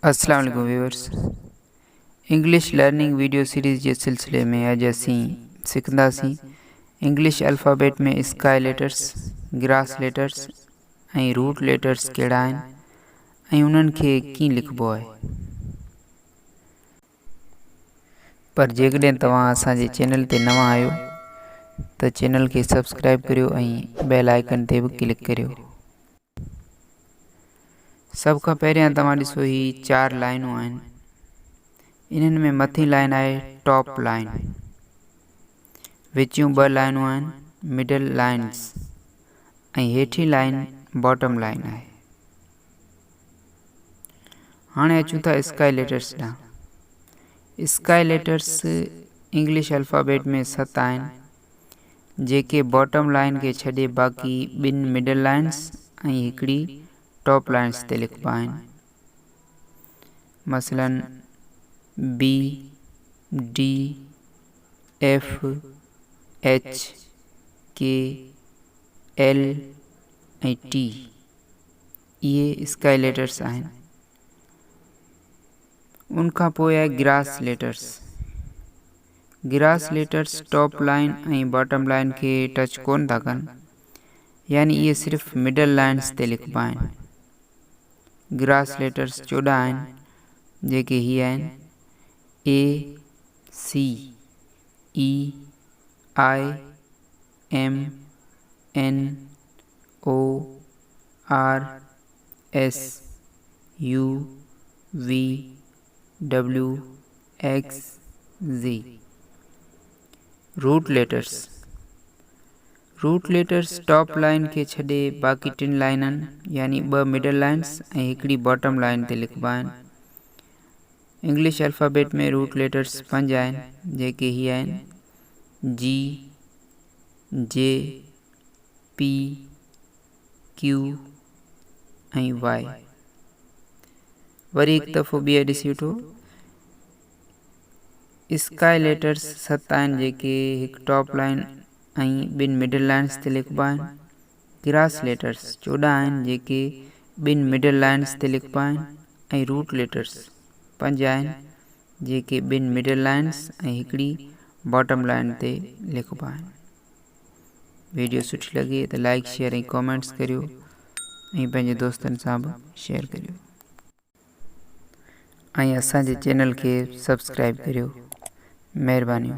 अस्सलाम वालेकुम viewers. English learning video series जे सिलसिले में अॼु असीं सिखंदासीं इंग्लिश अल्फ़ाबेट में स्काई लेटर्स, ग्रास लेटर्स ऐं रूट लेटर्स कहिड़ा आहिनि ऐं उन्हनि खे कीअं लिखिबो आहे। पर जेकॾहिं तव्हां असांजे चैनल ते नवां आहियो त चैनल खे सब्सक्राइब करियो ऐं बेल आइकन ते बि क्लिक करियो। सब खां पहिरियां तव्हां ॾिसो ही 4 लाइनूं आहिनि। इन्हनि में मथी लाइन आहे टॉप लाइन, विचियूं 2 लाइनूं आहिनि मिडल लाइन्स ऐं हेठी लाइन बॉटम लाइन आहे। हाणे अचूं था स्काई लेटर्स ॾांहुं। स्काई लेटर्स इंग्लिश अल्फ़ाबेट में 7 आहिनि जेके बॉटम लाइन खे छॾे बाक़ी 2 मिडल लाइन्स ऐं हिकिड़ी टॉप लाइन्स ते लिखिबा आहिनि। मसलन बी, डी, एफ, एच, के, एल ऐं टी इहे स्काई लेटर्स आहिनि। उनखां पोइ आहे grass letters. Grass letters top line ऐं बॉटम लाइन खे टच कोन था कनि, यानी इहे सिर्फ़ मिडल लाइन्स ते लिखिबा आहिनि। ग्रास लेटर्स 14 आहिनि जेके ही आहिनि A, C, E, I, M, N, O, R, S, U, V, W, X, G. Root letters. Root letters top line खे छॾे बाक़ी 3 लाइननि यानी 2 मिडल लाइन्स ऐं हिकिड़ी बॉटम लाइन ते लिखिबा आहिनि। इंग्लिश अल्फ़ाबेट में रूट लेटर्स 5 आहिनि जेके ही आहिनि जी, जे, पी, क्यू ऐं वाई। वरी हिकु दफ़ो ॿिए ॾिसी वठो। स्काई लेटर्स 7 आहिनि जेके हिकु टॉप लाइन ऐं 2 मिडल लाइन्स ते लिखिबा आहिनि। ग्रास लेटर्स 14 आहिनि जेके 2 मिडल लाइन्स ते लिखिबा आहिनि ऐं रूट लेटर्स 5 आहिनि जेके 2 मिडल लाइन्स ऐं हिकिड़ी बॉटम लाइन ते लिखिबा आहिनि। वीडियो सुठी लॻे त लाइक, शेयर ऐं कमेंट्स करियो ऐं पंहिंजे दोस्तनि सां बि शेयर करियो ऐं असांजे चैनल खे सब्सक्राइब करियो। महिरबानी।